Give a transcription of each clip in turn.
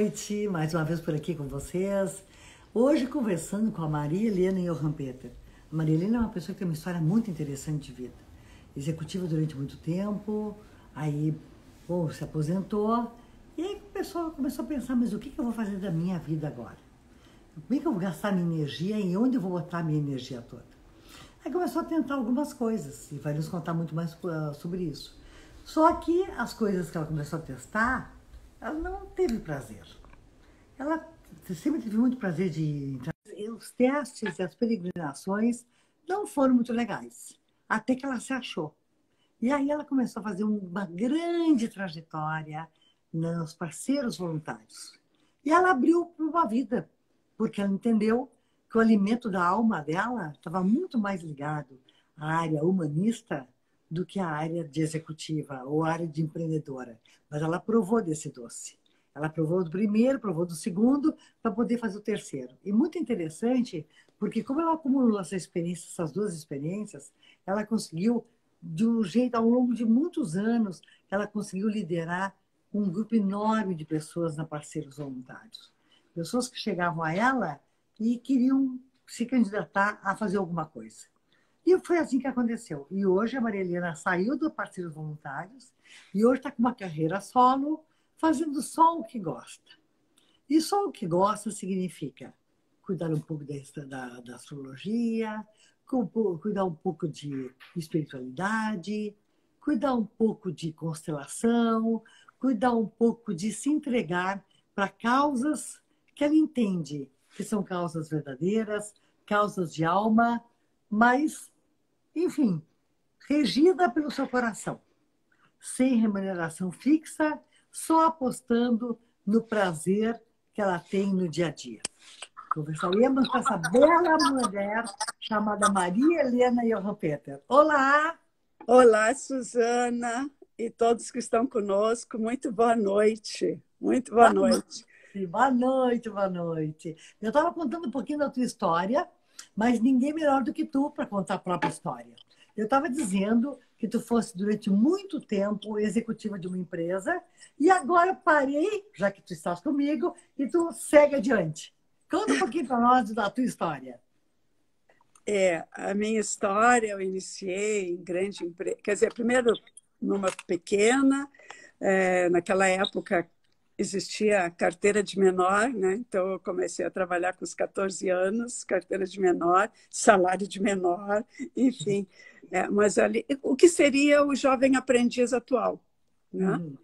noite, mais uma vez por aqui com vocês. Hoje conversando com a Maria Helena Johan Peter. A Maria Helena é uma pessoa que tem uma história muito interessante de vida. Executiva durante muito tempo, aí, bom, se aposentou. E aí o pessoal começou a pensar, mas o que eu vou fazer da minha vida agora? Como é que eu vou gastar minha energia e onde eu vou botar minha energia toda? Aí começou a tentar algumas coisas e vai nos contar muito mais sobre isso. Só que as coisas que ela começou a testar, ela não teve prazer. Ela sempre teve muito prazer de... Os testes e as peregrinações não foram muito legais, até que ela se achou. E aí ela começou a fazer uma grande trajetória nos parceiros voluntários. E ela abriu para uma vida, porque ela entendeu que o alimento da alma dela estava muito mais ligado à área humanista do que à área de executiva ou à área de empreendedora. Mas ela provou desse doce. Ela provou do primeiro, provou do segundo, para poder fazer o terceiro. E muito interessante, porque como ela acumulou essa experiência, essas duas experiências, ela conseguiu, de um jeito, ao longo de muitos anos, ela conseguiu liderar um grupo enorme de pessoas na Parceiros Voluntários. Pessoas que chegavam a ela e queriam se candidatar a fazer alguma coisa. E foi assim que aconteceu. E hoje a Maria Helena saiu do Parceiros Voluntários e hoje está com uma carreira solo, fazendo só o que gosta. E só o que gosta significa cuidar um pouco da astrologia, cuidar um pouco de espiritualidade, cuidar um pouco de constelação, cuidar um pouco de se entregar para causas que ela entende que são causas verdadeiras, causas de alma, mas, enfim, regida pelo seu coração, sem remuneração fixa, só apostando no prazer que ela tem no dia a dia. Conversaremos com essa bela mulher chamada Maria Helena Johan Peter. Olá! Olá, Susana e todos que estão conosco. Muito boa noite. Muito boa noite. Boa noite, boa noite. Eu estava contando um pouquinho da tua história, mas ninguém melhor do que tu para contar a própria história. Eu estava dizendo que tu fosse durante muito tempo executiva de uma empresa e agora parei, já que tu estás comigo, e tu segue adiante. Conta um pouquinho para nós da tua história. A minha história eu iniciei em grande empresa, quer dizer, primeiro numa pequena, naquela época existia a carteira de menor, né? Então eu comecei a trabalhar com os 14 anos, carteira de menor, salário de menor, enfim. Mas ali, o que seria o jovem aprendiz atual, né? Uhum.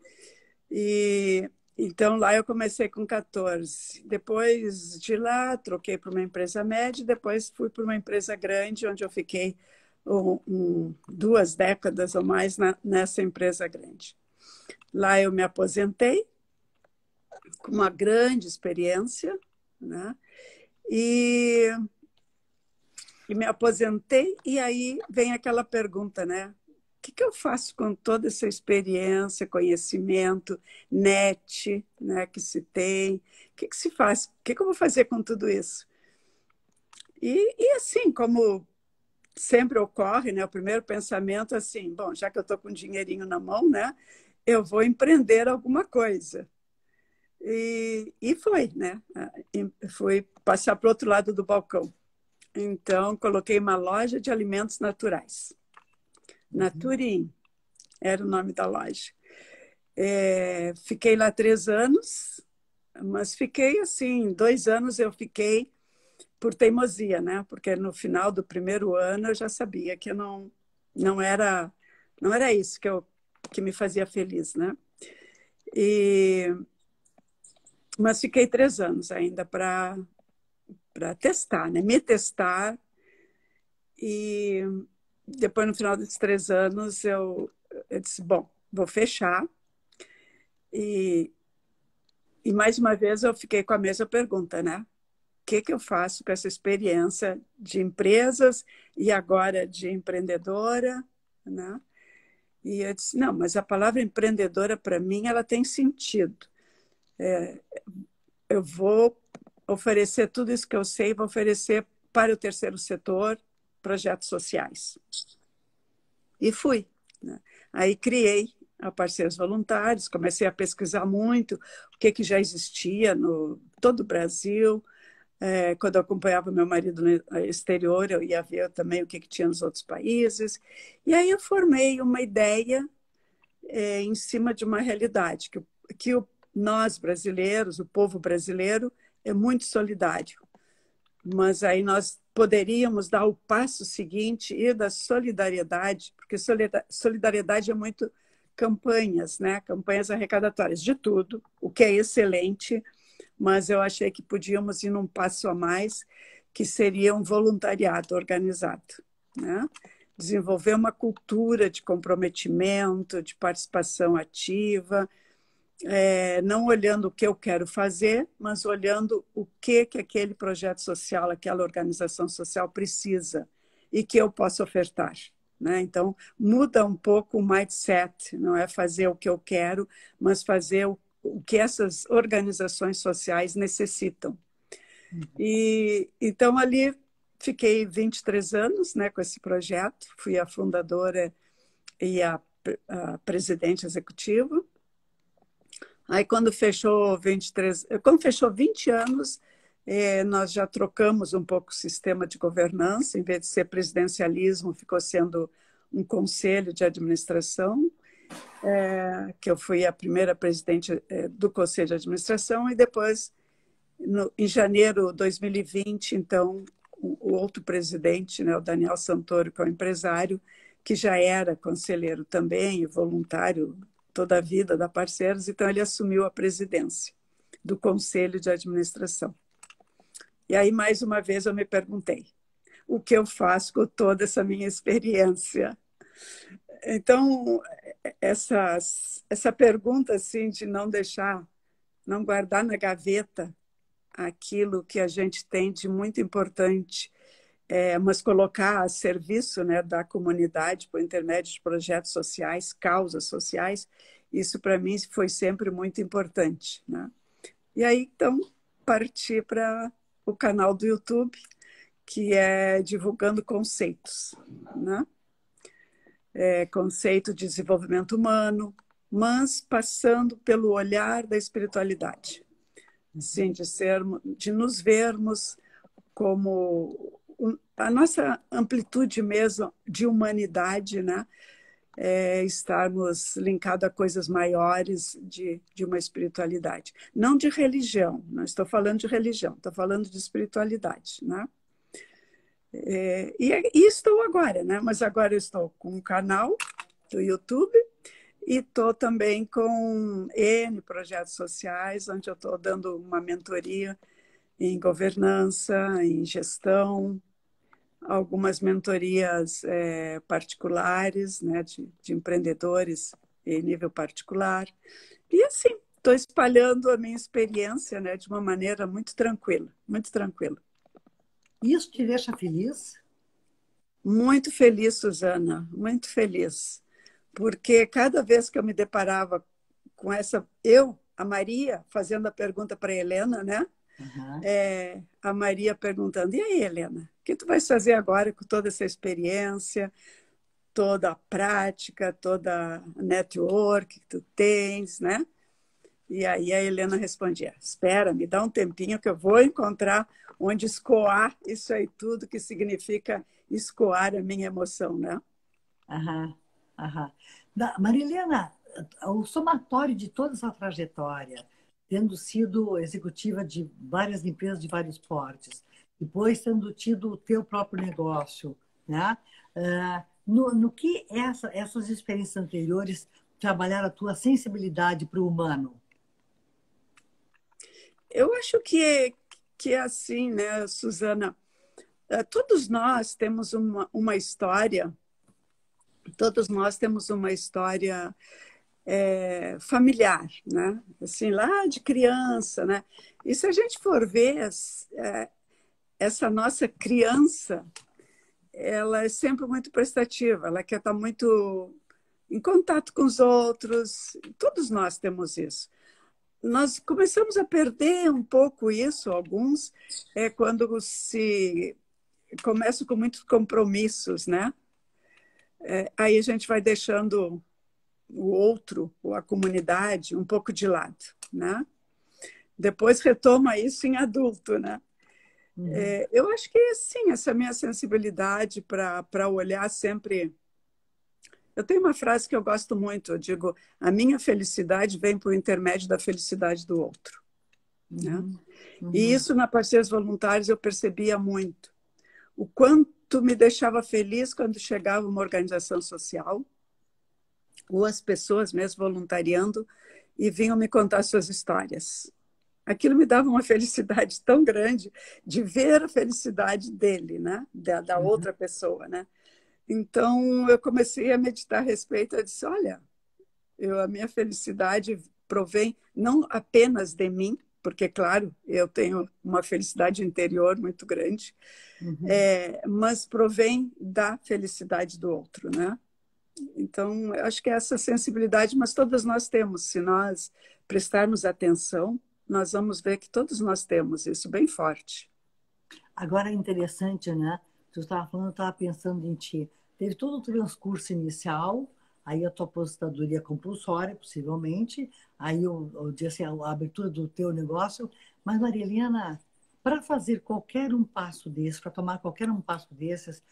E então lá eu comecei com 14. Depois de lá troquei para uma empresa média, depois fui para uma empresa grande, onde eu fiquei 2 décadas ou mais nessa empresa grande. Lá eu me aposentei com uma grande experiência, né? E me aposentei, e aí vem aquela pergunta, né? O que eu faço com toda essa experiência, conhecimento, net, né, que se tem? O que se faz? O que eu vou fazer com tudo isso? E assim, como sempre ocorre, né, o primeiro pensamento assim, bom, já que eu estou com um dinheirinho na mão, né, eu vou empreender alguma coisa. E foi, né? Fui passar para o outro lado do balcão. Então, coloquei uma loja de alimentos naturais. Naturim era o nome da loja. Fiquei lá 3 anos, mas fiquei assim, 2 anos eu fiquei por teimosia, né? Porque no final do primeiro ano eu já sabia que eu não era isso que me fazia feliz, né? Mas fiquei 3 anos ainda para testar, né? Me testar. E depois, no final desses 3 anos, eu disse, bom, vou fechar. E mais uma vez eu fiquei com a mesma pergunta, né? O que eu faço com essa experiência de empresas e agora de empreendedora, né? E eu disse, não, mas a palavra empreendedora, para mim, ela tem sentido. Eu vou oferecer tudo isso que eu sei, vou oferecer para o terceiro setor projetos sociais. E fui, né? Aí criei a parceiros voluntários, comecei a pesquisar muito o que já existia no todo o Brasil. Quando eu acompanhava meu marido no exterior, eu ia ver também o que tinha nos outros países. E aí eu formei uma ideia em cima de uma realidade, que nós brasileiros, o povo brasileiro, é muito solidário. Mas aí nós poderíamos dar o passo seguinte e da solidariedade, porque solidariedade é muito campanhas, né? Campanhas arrecadatórias de tudo, o que é excelente, mas eu achei que podíamos ir num passo a mais, que seria um voluntariado organizado, né? Desenvolver uma cultura de comprometimento, de participação ativa, não olhando o que eu quero fazer, mas olhando o que aquele projeto social, aquela organização social precisa e que eu posso ofertar, né? Então, muda um pouco o mindset, não é fazer o que eu quero, mas fazer o que essas organizações sociais necessitam. E então, ali, fiquei 23 anos, né, com esse projeto, fui a fundadora e a presidente executiva. Aí, quando fechou 20 anos, nós já trocamos um pouco o sistema de governança, em vez de ser presidencialismo, ficou sendo um conselho de administração, que eu fui a primeira presidente do conselho de administração, e depois, em janeiro de 2020, então, o outro presidente, né, o Daniel Santoro, que é um empresário, que já era conselheiro também, voluntário toda a vida da Parceiros, então ele assumiu a presidência do Conselho de Administração. E aí, mais uma vez, eu me perguntei, o que eu faço com toda essa minha experiência? Então, essa pergunta assim, de não deixar, não guardar na gaveta aquilo que a gente tem de muito importante, mas colocar a serviço, né, da comunidade por intermédio de projetos sociais, causas sociais, isso para mim foi sempre muito importante, né? E aí, então, parti para o canal do YouTube, que é divulgando conceitos, né? Conceito de desenvolvimento humano, mas passando pelo olhar da espiritualidade, assim, de nos vermos como a nossa amplitude mesmo de humanidade, né? Estarmos linkados a coisas maiores de uma espiritualidade. Não de religião, não estou falando de religião, estou falando de espiritualidade, né? E estou agora, né? Mas agora eu estou com um canal do YouTube e estou também com N projetos sociais, onde eu estou dando uma mentoria em governança, em gestão, algumas mentorias particulares, né, de empreendedores em nível particular. E assim, estou espalhando a minha experiência, né, de uma maneira muito tranquila, muito tranquila. Isso te deixa feliz? Muito feliz, Suzana, muito feliz. Porque cada vez que eu me deparava com a Maria, fazendo a pergunta para a Helena, né? Uhum. A Maria perguntando, e aí, Helena, o que tu vais fazer agora com toda essa experiência, toda a prática, toda a network que tu tens, né? E aí a Helena respondia, espera, me dá um tempinho que eu vou encontrar onde escoar isso aí tudo, que significa escoar a minha emoção, né? Aham, aham. Marilena, o somatório de toda essa trajetória, tendo sido executiva de várias empresas de vários portes, depois tendo tido o teu próprio negócio, né? No que essas experiências anteriores trabalharam a tua sensibilidade para o humano? Eu acho que é assim, né, Suzana? Todos nós temos uma história, todos nós temos uma história familiar, né? Assim, lá de criança, né? E se a gente for ver, essa nossa criança, ela é sempre muito prestativa, ela quer estar muito em contato com os outros, todos nós temos isso. Nós começamos a perder um pouco isso, alguns, quando se começa com muitos compromissos, né? Aí a gente vai deixando o outro, ou a comunidade, um pouco de lado, né? Depois retoma isso em adulto, né? Uhum. Eu acho que, sim, essa minha sensibilidade para olhar sempre... Eu tenho uma frase que eu gosto muito, eu digo, a minha felicidade vem por intermédio da felicidade do outro, né? Uhum. E Uhum. isso na Parceiros Voluntários eu percebia muito. O quanto me deixava feliz quando chegava uma organização social, ou as pessoas mesmo voluntariando, e vinham me contar suas histórias. Aquilo me dava uma felicidade tão grande de ver a felicidade dele, né? Da Uhum. outra pessoa, né? Então, eu comecei a meditar a respeito. Eu disse, olha, a minha felicidade provém não apenas de mim, porque, claro, eu tenho uma felicidade interior muito grande, Uhum. mas provém da felicidade do outro, né? Então, eu acho que é essa sensibilidade, mas todas nós temos. Se nós prestarmos atenção, nós vamos ver que todos nós temos isso bem forte. Agora é interessante, né? Tu estava falando, eu estava pensando em ti. Teve todo o transcurso inicial, aí a tua aposentadoria compulsória, possivelmente, aí assim, a abertura do teu negócio. Mas, Maria Helena, para fazer qualquer um passo desses, para tomar qualquer um passo desses,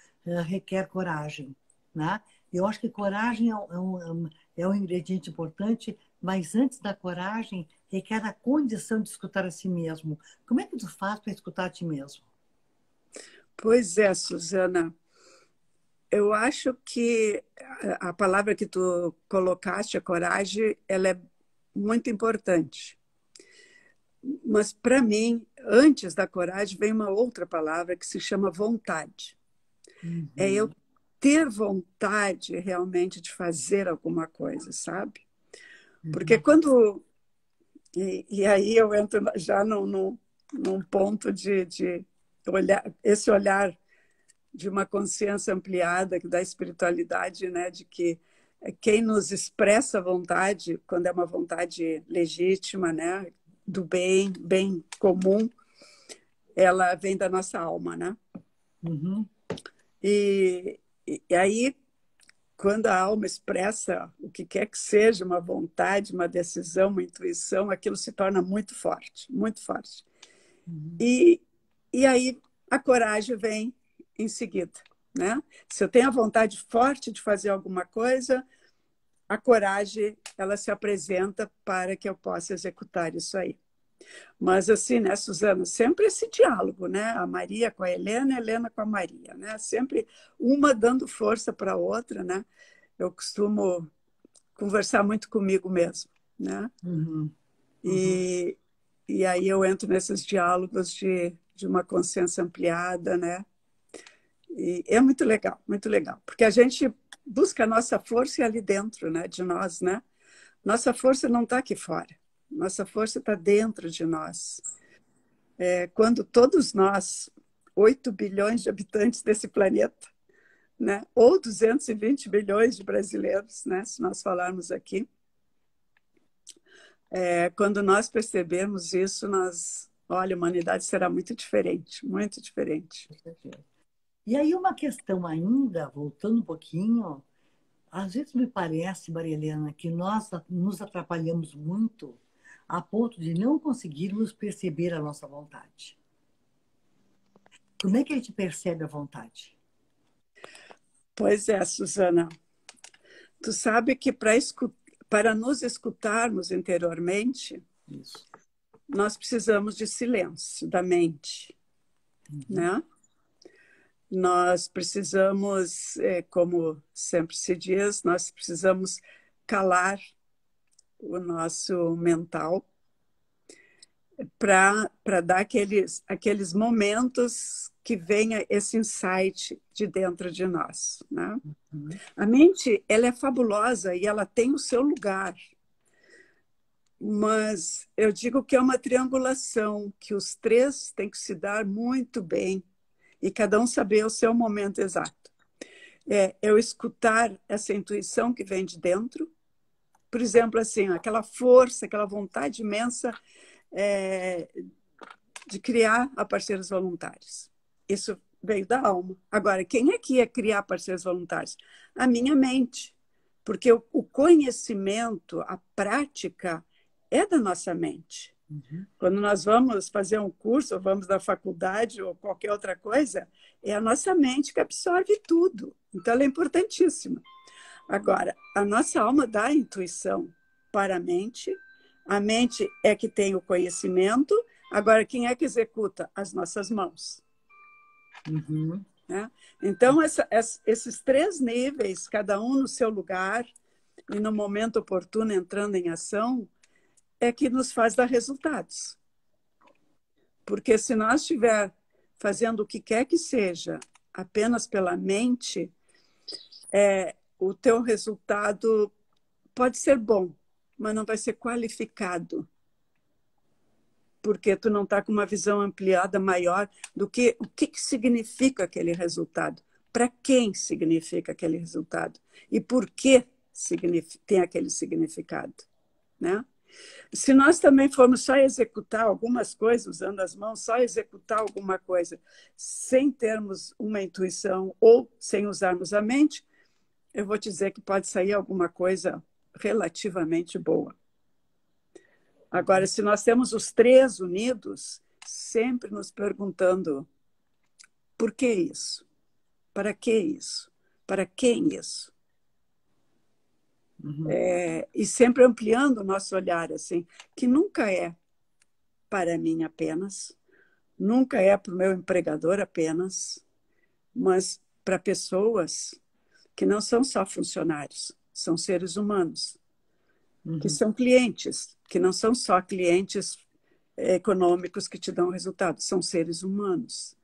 requer coragem, né? Eu acho que coragem é um ingrediente importante, mas antes da coragem, requer a condição de escutar a si mesmo. Como é que tu faz para escutar a ti mesmo? Pois é, Suzana. Eu acho que a palavra que tu colocaste, a coragem, ela é muito importante. Mas, para mim, antes da coragem, vem uma outra palavra que se chama vontade. É eu Uhum, ter vontade realmente de fazer alguma coisa, sabe? Porque uhum, quando... E aí eu entro já num ponto de olhar, esse olhar de uma consciência ampliada da espiritualidade, né? De que quem nos expressa a vontade, quando é uma vontade legítima, né? Do bem, bem comum, ela vem da nossa alma, né? uhum, E aí, quando a alma expressa o que quer que seja, uma vontade, uma decisão, uma intuição, aquilo se torna muito forte, muito forte. uhum. E, e aí a coragem vem em seguida, né? Se eu tenho a vontade forte de fazer alguma coisa, a coragem ela se apresenta para que eu possa executar isso aí. Mas assim, né, Suzana, sempre esse diálogo, né? A Maria com a Helena, a Helena com a Maria, né? Sempre uma dando força para a outra, né? Eu costumo conversar muito comigo mesmo, né? Uhum, uhum. E, e aí eu entro nesses diálogos de uma consciência ampliada, né? E é muito legal, porque a gente busca a nossa força ali dentro, né, de nós, né? Nossa força não está aqui fora, nossa força está dentro de nós. Quando todos nós, 8 bilhões de habitantes desse planeta, né, ou 220 bilhões de brasileiros, né, se nós falarmos aqui, quando nós percebermos isso, olha, a humanidade será muito diferente, muito diferente. Com certeza. E aí uma questão ainda, voltando um pouquinho, às vezes me parece, Maria Helena, que nós nos atrapalhamos muito a ponto de não conseguirmos perceber a nossa vontade. Como é que a gente percebe a vontade? Pois é, Suzana, tu sabe que para nos escutarmos interiormente, Isso. nós precisamos de silêncio da mente, Uhum, né? Nós precisamos, como sempre se diz, nós precisamos calar o nosso mental para dar aqueles momentos que venha esse insight de dentro de nós, né? uhum, A mente, ela é fabulosa e ela tem o seu lugar, mas eu digo que é uma triangulação, que os três têm que se dar muito bem e cada um saber o seu momento exato. Eu escutar essa intuição que vem de dentro, por exemplo, assim, aquela força, aquela vontade imensa é, de criar a parceiros voluntários. Isso veio da alma. Agora, quem é que ia criar parceiros voluntários? A minha mente. Porque o conhecimento, a prática, é da nossa mente. Uhum. Quando nós vamos fazer um curso, ou vamos da faculdade, ou qualquer outra coisa, é a nossa mente que absorve tudo. Então, ela é importantíssima. Agora, a nossa alma dá a intuição para a mente é que tem o conhecimento, agora quem é que executa? As nossas mãos. Uhum. Né? Então, esses 3 níveis, cada um no seu lugar e no momento oportuno entrando em ação, é que nos faz dar resultados. Porque se nós estiver fazendo o que quer que seja apenas pela mente, o teu resultado pode ser bom, mas não vai ser qualificado, porque tu não está com uma visão ampliada maior do que o que significa aquele resultado, para quem significa aquele resultado e por que tem aquele significado, né? Se nós também formos só executar algumas coisas, usando as mãos, só executar alguma coisa, sem termos uma intuição ou sem usarmos a mente, eu vou te dizer que pode sair alguma coisa relativamente boa. Agora, se nós temos os 3 unidos, sempre nos perguntando por que isso? Para que isso? Para quem isso? Uhum. E sempre ampliando o nosso olhar, assim, que nunca é para mim apenas, nunca é para o meu empregador apenas, mas para pessoas que não são só funcionários, são seres humanos, que Uhum. são clientes, que não são só clientes econômicos que te dão resultado, são seres humanos.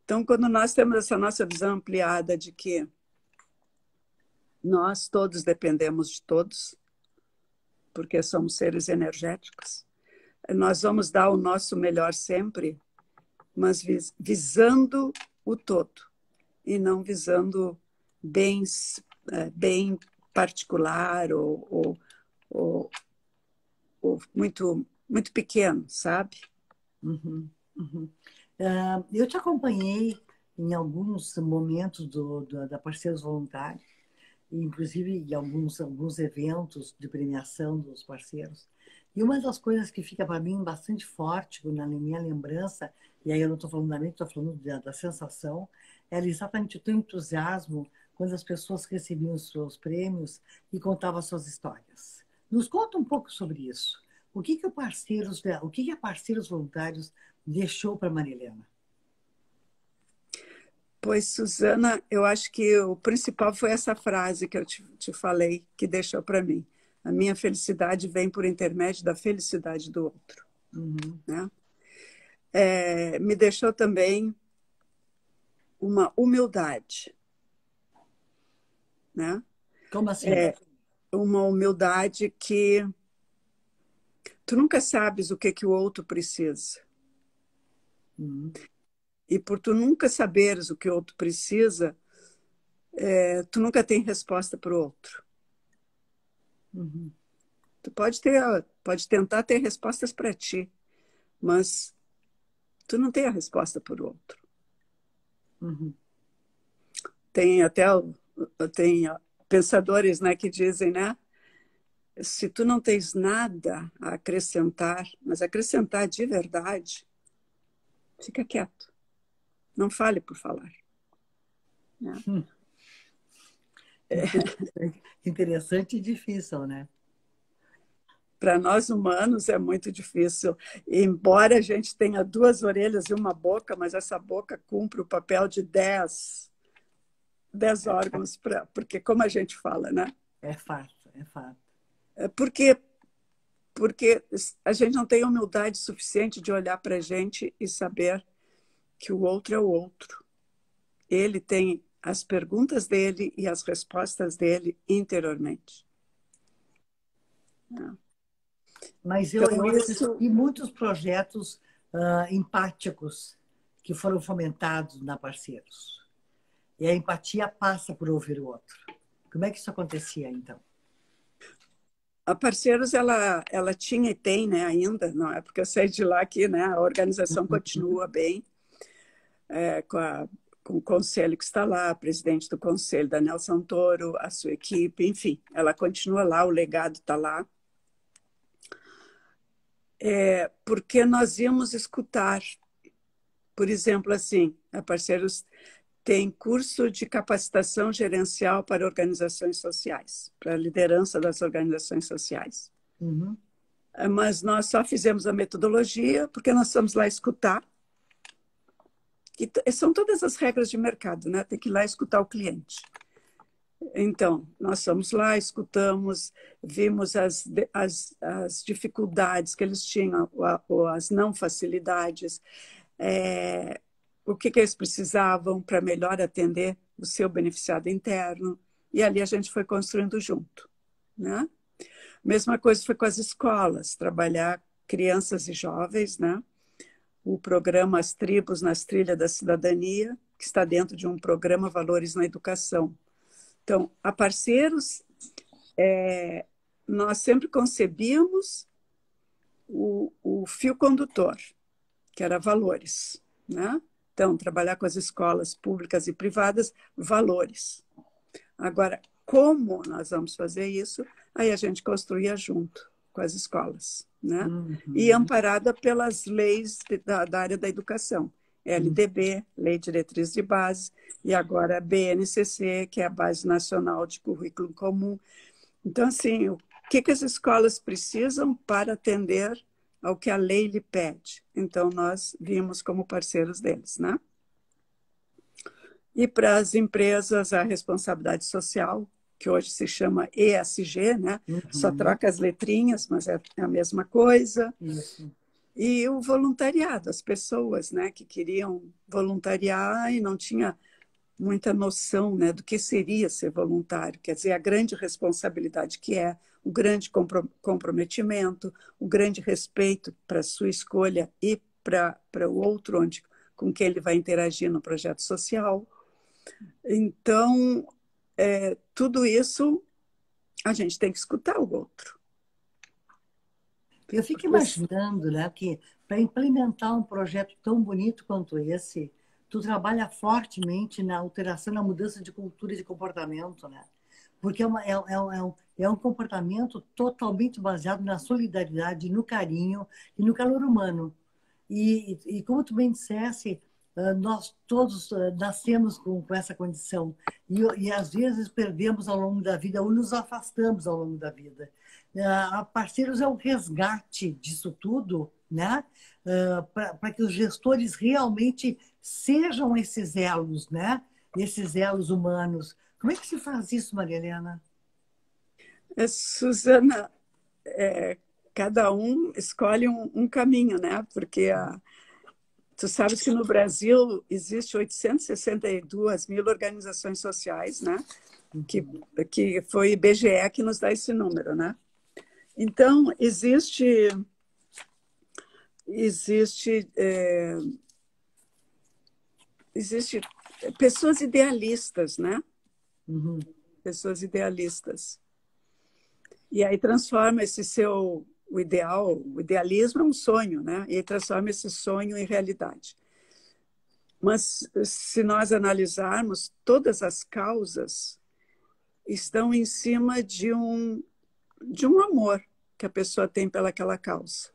Então, quando nós temos essa nossa visão ampliada de que nós todos dependemos de todos, porque somos seres energéticos, nós vamos dar o nosso melhor sempre, mas visando o todo e não visando bem particular ou muito, muito pequeno, sabe? Uhum. Uhum. Eu te acompanhei em alguns momentos da Parceiros Voluntários, inclusive em alguns eventos de premiação dos parceiros. E uma das coisas que fica para mim bastante forte na minha lembrança, e aí eu não estou falando da mente, estou falando da sensação, era exatamente o teu entusiasmo quando as pessoas recebiam os seus prêmios e contavam as suas histórias. Nos conta um pouco sobre isso. O que que a Parceiros Voluntários deixou para Marilena? Pois, Suzana, eu acho que o principal foi essa frase que eu te falei, que deixou para mim. A minha felicidade vem por intermédio da felicidade do outro. Uhum. Né? Me deixou também uma humildade. Né? Como assim? Uma humildade que tu nunca sabes o que o outro precisa. Uhum. E por tu nunca saberes o que o outro precisa, tu nunca tem resposta para o outro. Uhum. Tu pode tentar ter respostas para ti, mas tu não tem a resposta para o outro. Uhum. Tem até tem pensadores, né, que dizem, né, se tu não tens nada a acrescentar, mas acrescentar de verdade, fica quieto. Não fale por falar. Né? Interessante e difícil, né? Para nós humanos é muito difícil. Embora a gente tenha 2 orelhas e uma boca, mas essa boca cumpre o papel de 10 órgãos, porque como a gente fala, né? É fato, é fato. Porque a gente não tem humildade suficiente de olhar para a gente e saber que o outro é o outro. Ele tem as perguntas dele e as respostas dele interiormente. Mas Então, eu isso, assisti muitos projetos empáticos que foram fomentados na Parceiros. E a empatia passa por ouvir o outro. Como é que isso acontecia, então? a Parceiros, ela tinha e tem, né, ainda, não é porque eu saí de lá que, né, a organização continua bem, com com o conselho que está lá, a presidente do conselho, Daniel Santoro, a sua equipe, enfim, ela continua lá, o legado está lá. Porque nós íamos escutar, por exemplo, assim, a Parceiros tem curso de capacitação gerencial para organizações sociais, para a liderança das organizações sociais. Uhum. Mas nós só fizemos a metodologia porque nós fomos lá escutar. E são todas as regras de mercado, né? Tem que ir lá escutar o cliente. Então, nós fomos lá, escutamos, vimos as dificuldades que eles tinham, ou as não facilidades, o que eles precisavam para melhor atender o seu beneficiário interno. E ali a gente foi construindo junto, né? Mesma coisa foi com as escolas, trabalhar crianças e jovens, né? O programa As Tribos nas Trilhas da Cidadania, que está dentro de um programa Valores na Educação. Então, a Parceiros, nós sempre concebíamos o fio condutor, que era valores, né? Então, trabalhar com as escolas públicas e privadas, valores. Agora, como nós vamos fazer isso? Aí a gente construía junto com as escolas, né? Uhum. E amparada pelas leis da área da educação. LDB, Lei Diretriz de Base, e agora a BNCC, que é a Base Nacional de Currículo Comum. Então, assim, o que as escolas precisam para atender ao que a lei lhe pede? Então, nós vimos como parceiros deles, né? E para as empresas, a responsabilidade social, que hoje se chama ESG, né? Uhum. Só troca as letrinhas, mas é a mesma coisa. Isso. E o voluntariado, as pessoas, né, que queriam voluntariar e não tinha muita noção, né, do que seria ser voluntário. Quer dizer, a grande responsabilidade que é, o grande comprometimento, o grande respeito para a sua escolha e para o outro com quem ele vai interagir no projeto social. Então, tudo isso a gente tem que escutar o outro. Eu fico imaginando, né, que para implementar um projeto tão bonito quanto esse, tu trabalha fortemente na alteração, na mudança de cultura e de comportamento, né? Porque é um comportamento totalmente baseado na solidariedade, no carinho e no calor humano. E como tu bem disseste, nós todos nascemos com essa condição e às vezes perdemos ao longo da vida ou nos afastamos ao longo da vida. A Parceiros é o resgate disso tudo, né? Para que os gestores realmente sejam esses elos, né? Esses elos humanos. Como é que se faz isso, Maria Helena? Suzana, cada um escolhe um caminho, né? Porque tu sabes que no Brasil existe 862 mil organizações sociais, né? Que foi o IBGE que nos dá esse número, né? Então, existe pessoas idealistas, né? Uhum. Pessoas idealistas. E aí transforma o ideal, o idealismo é um sonho, né? E transforma esse sonho em realidade. Mas se nós analisarmos, todas as causas estão em cima de um amor que a pessoa tem pelaquela causa.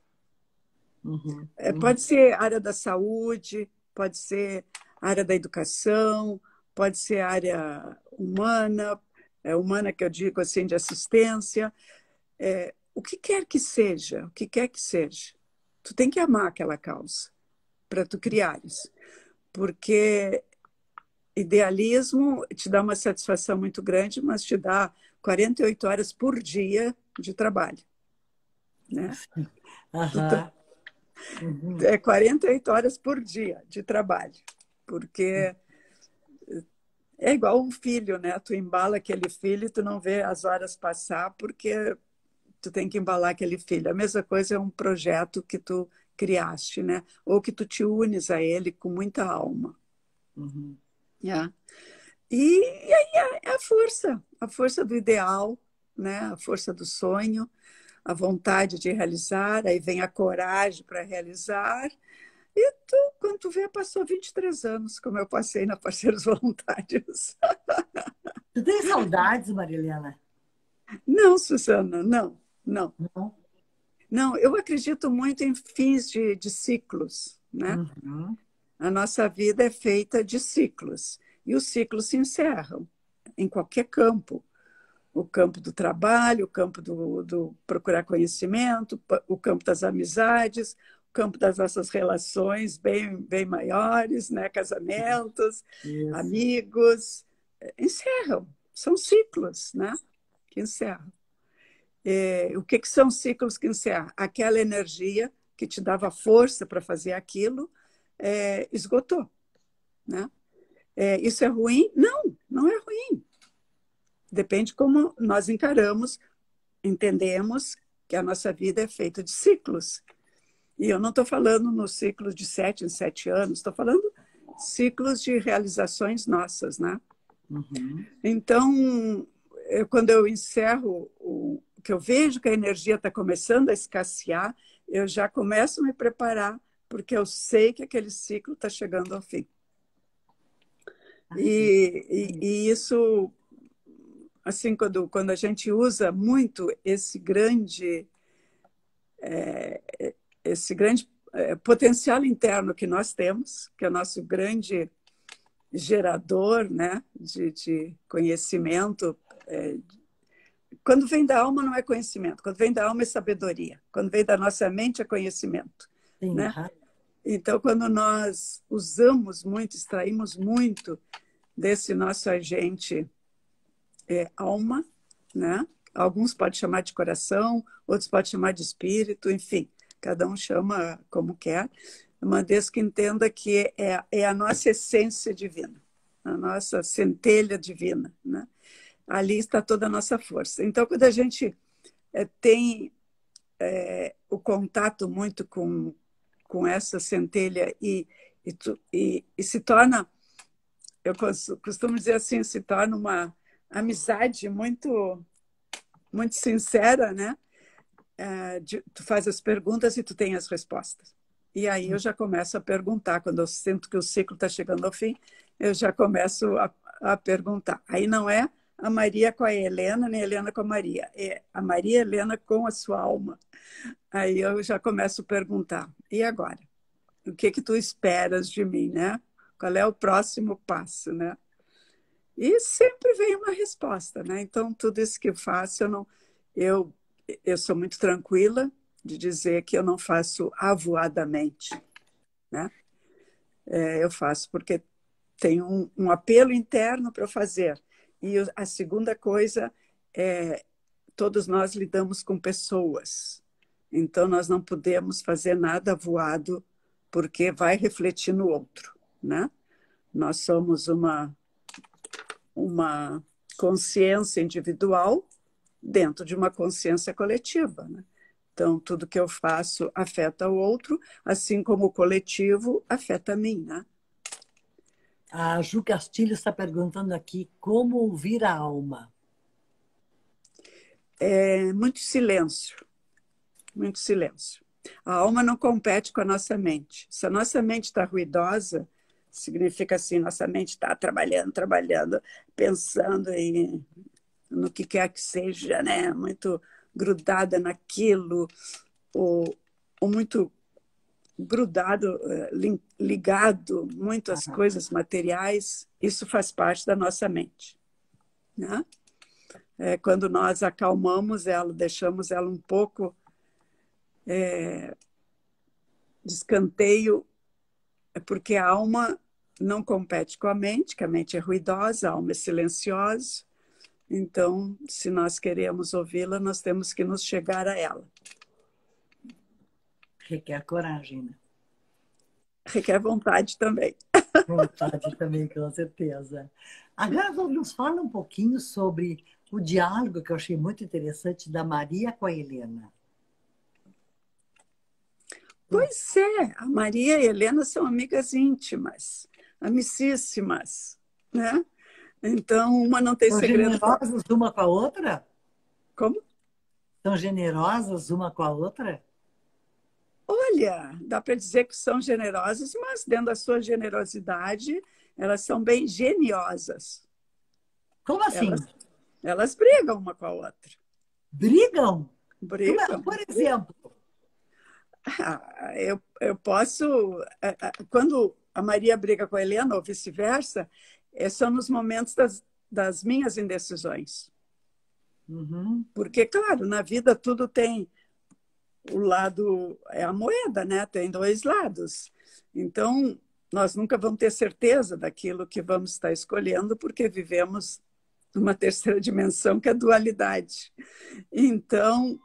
Uhum. Pode ser área da saúde, pode ser área da educação, pode ser área humana, humana que eu digo assim, de assistência. O que quer que seja, tu tem que amar aquela causa para tu criares. Porque idealismo te dá uma satisfação muito grande, mas te dá 48 horas por dia de trabalho. Né? Uhum. Uhum. 48 horas por dia de trabalho. Porque é igual um filho, né? Tu embala aquele filho e tu não vê as horas passar porque tu tem que embalar aquele filho. A mesma coisa é um projeto que tu criaste, né? Ou que tu te unes a ele com muita alma. Uhum. Yeah. E aí é a força do ideal, né? A força do sonho, a vontade de realizar, aí vem a coragem para realizar E quando tu vê, passou 23 anos, como eu passei na Parceiros Voluntários. Tu tem saudades, Marilena? Não, Susana, não, não. Não? Não, eu acredito muito em fins de ciclos, né? Uhum. A nossa vida é feita de ciclos, e os ciclos se encerram em qualquer campo. O campo do trabalho, o campo do procurar conhecimento, o campo das amizades, o campo das nossas relações bem maiores, né? Casamentos, Isso. amigos, encerram. São ciclos, né? Que encerram. O que são ciclos que encerram? Aquela energia que te dava força para fazer aquilo, esgotou, né? Isso é ruim? Não, não é ruim. Depende como nós encaramos, entendemos que a nossa vida é feita de ciclos. E eu não estou falando no ciclo de 7 em 7 anos, estou falando ciclos de realizações nossas, né? Uhum. Então, quando eu encerro, que eu vejo que a energia está começando a escassear, eu já começo a me preparar, porque eu sei que aquele ciclo está chegando ao fim. Ai, E isso, assim, quando a gente usa muito esse grande potencial interno que nós temos, que é o nosso grande gerador, né, de conhecimento. Quando vem da alma não é conhecimento, quando vem da alma é sabedoria, quando vem da nossa mente é conhecimento, sim, né? aham. Então, quando nós usamos muito, extraímos muito desse nosso agente alma, né? Alguns podem chamar de coração, outros podem chamar de espírito, enfim, cada um chama como quer, uma vez que entenda que é a nossa essência divina, a nossa centelha divina, né? Ali está toda a nossa força. Então, quando a gente tem o contato muito com essa centelha e se torna, eu costumo dizer assim, se torna uma amizade muito sincera, né? Tu faz as perguntas e tu tem as respostas. E aí eu já começo a perguntar, quando eu sinto que o ciclo está chegando ao fim, eu já começo a perguntar. Aí não é a Maria com a Helena, nem a Helena com a Maria, é a Maria Helena com a sua alma. Aí eu já começo a perguntar, e agora? O que tu esperas de mim, né? Qual é o próximo passo, né? E sempre vem uma resposta, né? Então, tudo isso que eu faço, eu, eu sou muito tranquila de dizer que eu não faço avoadamente, né? Eu faço porque tem um apelo interno para eu fazer. E a segunda coisa é, todos nós lidamos com pessoas. Então, nós não podemos fazer nada voado, porque vai refletir no outro, né? Nós somos uma consciência individual dentro de uma consciência coletiva, né? Então, tudo que eu faço afeta o outro, assim como o coletivo afeta a mim, né? A Ju Castilho está perguntando aqui como ouvir a alma. É muito silêncio, muito silêncio. A alma não compete com a nossa mente. Se a nossa mente está ruidosa, significa assim, nossa mente está trabalhando, pensando no que quer que seja, né? Muito grudada naquilo, ou muito grudado, ligado muito às Aham. coisas materiais, isso faz parte da nossa mente, né? Quando nós acalmamos ela, deixamos ela um pouco de escanteio, é porque a alma não compete com a mente, que a mente é ruidosa, a alma é silenciosa. Então, se nós queremos ouvi-la, nós temos que nos chegar a ela. Requer coragem, né? Requer vontade também. Vontade também, com certeza. Agora nos fala um pouquinho sobre o diálogo que eu achei muito interessante da Maria com a Helena. Pois é, a Maria e a Helena são amigas íntimas, amicíssimas, né? Então, uma não tem São segredo com a... generosas uma com a outra? Como? São generosas uma com a outra? Olha, dá para dizer que são generosas, mas dentro da sua generosidade, elas são bem geniosas. Como Elas, assim? elas brigam uma com a outra. Brigam? Brigam. Por exemplo, Eu posso. Quando a Maria briga com a Helena, ou vice-versa, são nos momentos das minhas indecisões. uhum, Porque, claro, na vida tudo tem o lado, é a moeda, né? Tem dois lados. Então, nós nunca vamos ter certeza daquilo que vamos estar escolhendo, porque vivemos numa terceira dimensão, que é a dualidade. Então,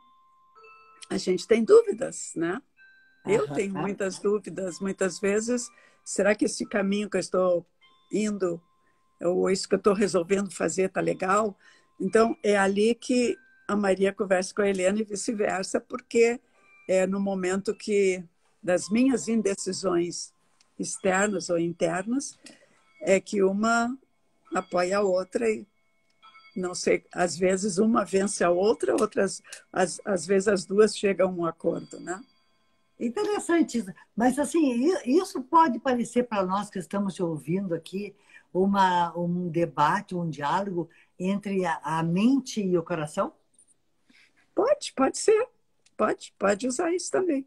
a gente tem dúvidas, né? Eu tenho aham. muitas dúvidas, muitas vezes. Será que esse caminho que eu estou indo, ou isso que eu estou resolvendo fazer, está legal? Então, é ali que a Maria conversa com a Helena e vice-versa, porque é no momento que, das minhas indecisões externas ou internas, é que uma apoia a outra e não sei, às vezes uma vence a outra, outras, às vezes as duas chegam a um acordo, né? Interessante isso. Mas, assim, isso pode parecer para nós que estamos te ouvindo aqui um debate, um diálogo entre a mente e o coração? Pode ser, pode usar isso também.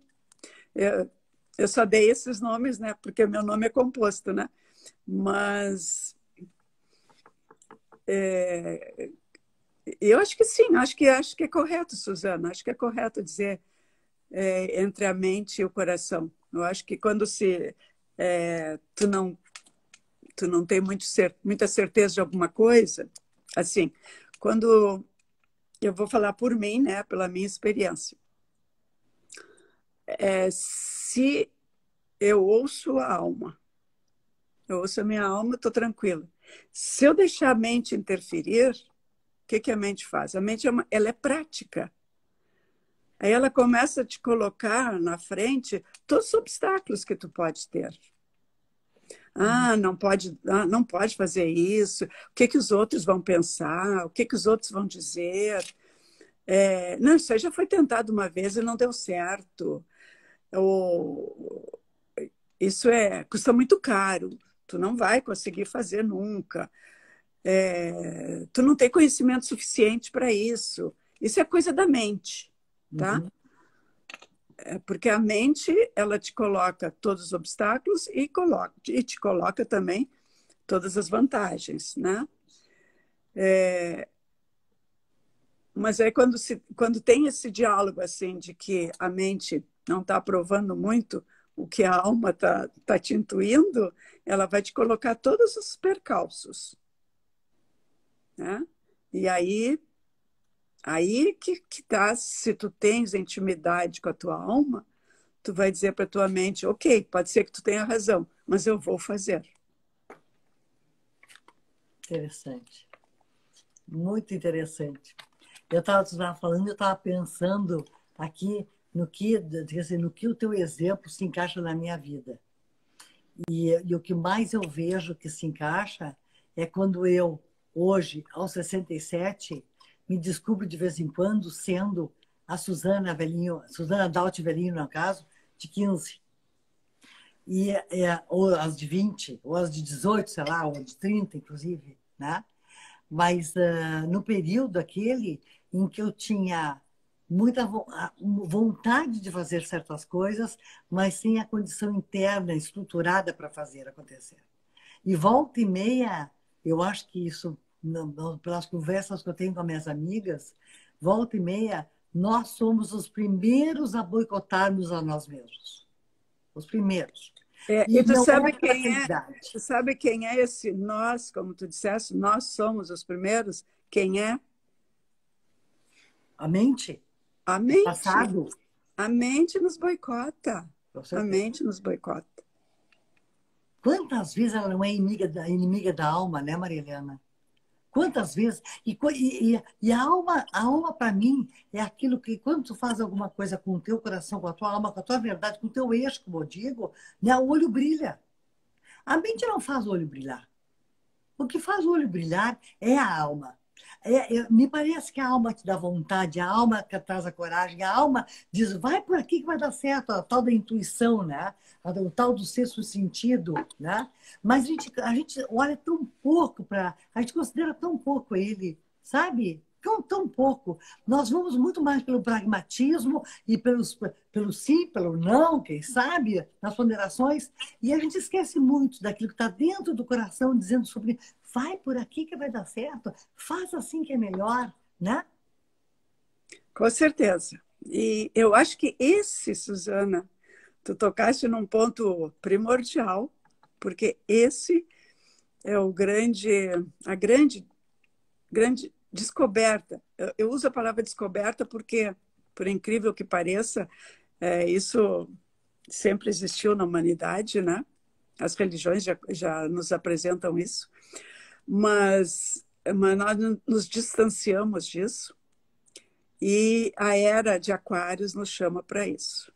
Eu, eu só dei esses nomes, né? Porque meu nome é composto, né? Mas eu acho que sim, acho que é correto, Suzana. Acho que é correto dizer entre a mente e o coração. Eu acho que quando tu não tem muita certeza de alguma coisa, assim, quando eu vou falar por mim, né? Pela minha experiência, se eu ouço a alma, eu ouço a minha alma, estou tranquila. Se eu deixar a mente interferir, que a mente faz? A mente ela é prática. Aí ela começa a te colocar na frente todos os obstáculos que tu pode ter. Não pode fazer isso. O que os outros vão pensar? O que os outros vão dizer? Não, isso aí já foi tentado uma vez e não deu certo. Ou, isso custa muito caro. Tu não vai conseguir fazer nunca. Tu não tem conhecimento suficiente para isso. Isso é coisa da mente, tá? Uhum. Porque a mente, ela te coloca todos os obstáculos e te coloca também todas as vantagens, né? Mas aí quando tem esse diálogo assim de que a mente não está aprovando muito o que a alma tá te intuindo, ela vai te colocar todos os percalços, né? E aí que tá, se tu tens intimidade com a tua alma, tu vai dizer para tua mente, ok, pode ser que tu tenha razão, mas eu vou fazer. Interessante. Muito interessante. Eu estava falando, eu estava pensando aqui quer dizer, no que o teu exemplo se encaixa na minha vida. E o que mais eu vejo que se encaixa é quando eu, hoje, aos 67, me descubro de vez em quando sendo a Suzana Velhinho, Suzana Daut Velhinho, no caso, de 15. Ou as de 20, ou as de 18, sei lá, ou de 30, inclusive, né? Mas no período aquele em que eu tinha muita vontade de fazer certas coisas, mas sem a condição interna estruturada para fazer acontecer. E volta e meia, eu acho que isso, pelas conversas que eu tenho com as minhas amigas, volta e meia, nós somos os primeiros a boicotarmos a nós mesmos. Os primeiros. E E não é pela tu felicidade. sabe quem é esse nós, como tu disseste, nós somos os primeiros? Quem é? A mente, A o mente. passado, A mente nos boicota. com A certeza. mente nos boicota. Quantas vezes ela não é inimiga da alma, né, Maria Helena? Quantas vezes? E a alma para mim, é aquilo que, quando tu faz alguma coisa com o teu coração, com a tua alma, com a tua verdade, com o teu eixo, como eu digo, né, o olho brilha. A mente não faz o olho brilhar. O que faz o olho brilhar é a alma. Me parece que a alma te dá vontade, a alma que traz a coragem, a alma diz, vai por aqui que vai dar certo, a tal da intuição, né? O tal do sexto sentido, né? Mas a gente olha tão pouco para, a gente considera tão pouco ele, sabe? Tão pouco. Nós vamos muito mais pelo pragmatismo e pelo sim, pelo não, quem sabe, nas ponderações, e a gente esquece muito daquilo que está dentro do coração, dizendo sobre vai por aqui que vai dar certo, faz assim que é melhor, né? Com certeza. E eu acho que esse, Suzana, tu tocaste num ponto primordial, porque esse é a grande descoberta. Eu uso a palavra descoberta porque, por incrível que pareça, isso sempre existiu na humanidade, né? As religiões já nos apresentam isso, mas nós nos distanciamos disso e a era de Aquários nos chama para isso.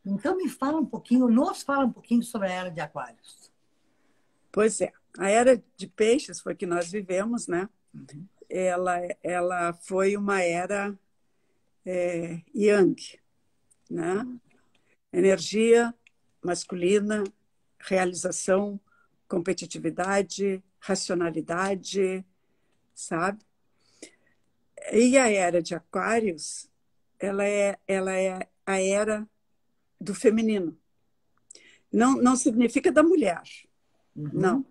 Então nos fala um pouquinho sobre a era de Aquários. Pois é, a era de Peixes foi que nós vivemos, né? Uhum. Ela foi uma era Yang, né? Energia masculina, realização, competitividade, racionalidade, sabe? E a era de Aquários, ela é a era do feminino. Não significa da mulher. Não,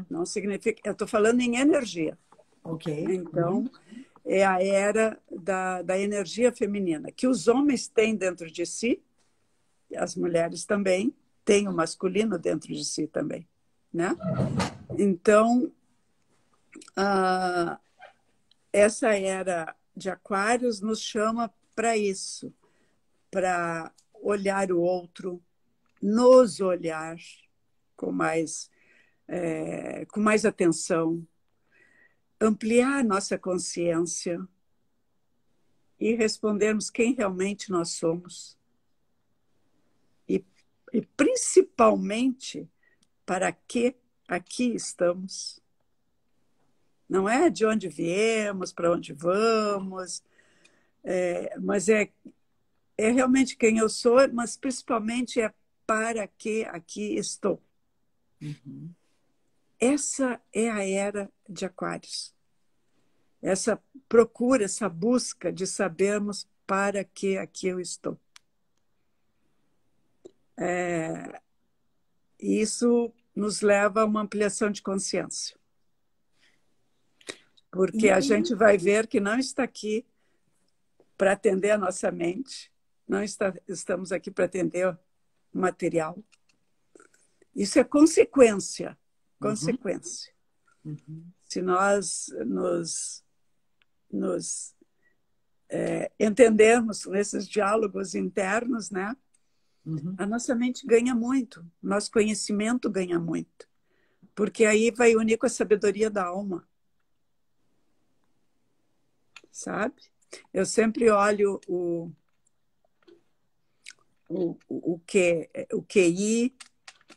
não significa. Eu estou falando em energia. Ok. Então, é a era da energia feminina, que os homens têm dentro de si, as mulheres também, têm o masculino dentro de si também, né? Então, essa era de Aquários nos chama para isso, para olhar o outro, nos olhar com mais atenção, ampliar nossa consciência e respondermos quem realmente nós somos. E principalmente, para que aqui estamos. Não é de onde viemos, para onde vamos, mas é realmente quem eu sou, mas principalmente é para que aqui estou. Uhum. Essa é a era de Aquários. Essa procura, essa busca de sabermos para que aqui eu estou. Isso nos leva a uma ampliação de consciência. Porque a gente vai ver que não está aqui para atender a nossa mente, estamos aqui para atender o material. Isso é consequência. Uhum. Se nós nos entendermos nesses diálogos internos, né? Uhum. A nossa mente ganha muito, nosso conhecimento ganha muito, porque aí vai unir com a sabedoria da alma, sabe? Eu sempre olho o QI,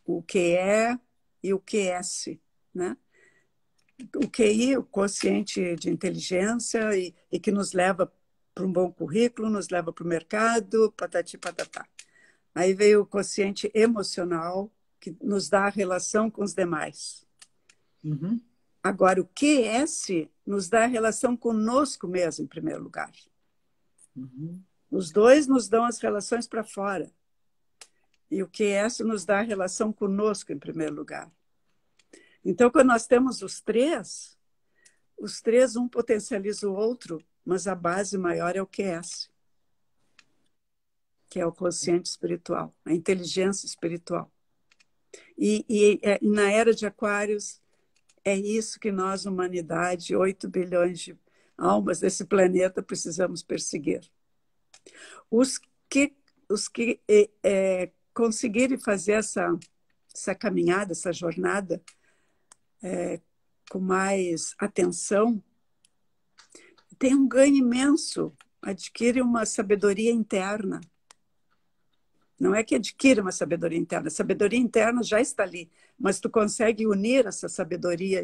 o QE e o QS, né? O QI, o quociente de inteligência, e que nos leva para um bom currículo, nos leva para o mercado, patati patatá. Aí veio o quociente emocional, que nos dá a relação com os demais. Uhum. Agora, o QS nos dá a relação conosco mesmo, em primeiro lugar. Uhum. Os dois nos dão as relações para fora. E o QS nos dá a relação conosco, em primeiro lugar. Então, quando nós temos os três, um potencializa o outro, mas a base maior é o QS, que é o quociente espiritual, a inteligência espiritual. E na era de Aquários, é isso que nós, humanidade, 8 bilhões de almas desse planeta, precisamos perseguir. Os que conseguirem fazer essa caminhada, essa jornada, com mais atenção, tem um ganho imenso, adquire uma sabedoria interna. Não é que adquire uma sabedoria interna, a sabedoria interna já está ali, mas tu consegue unir essa sabedoria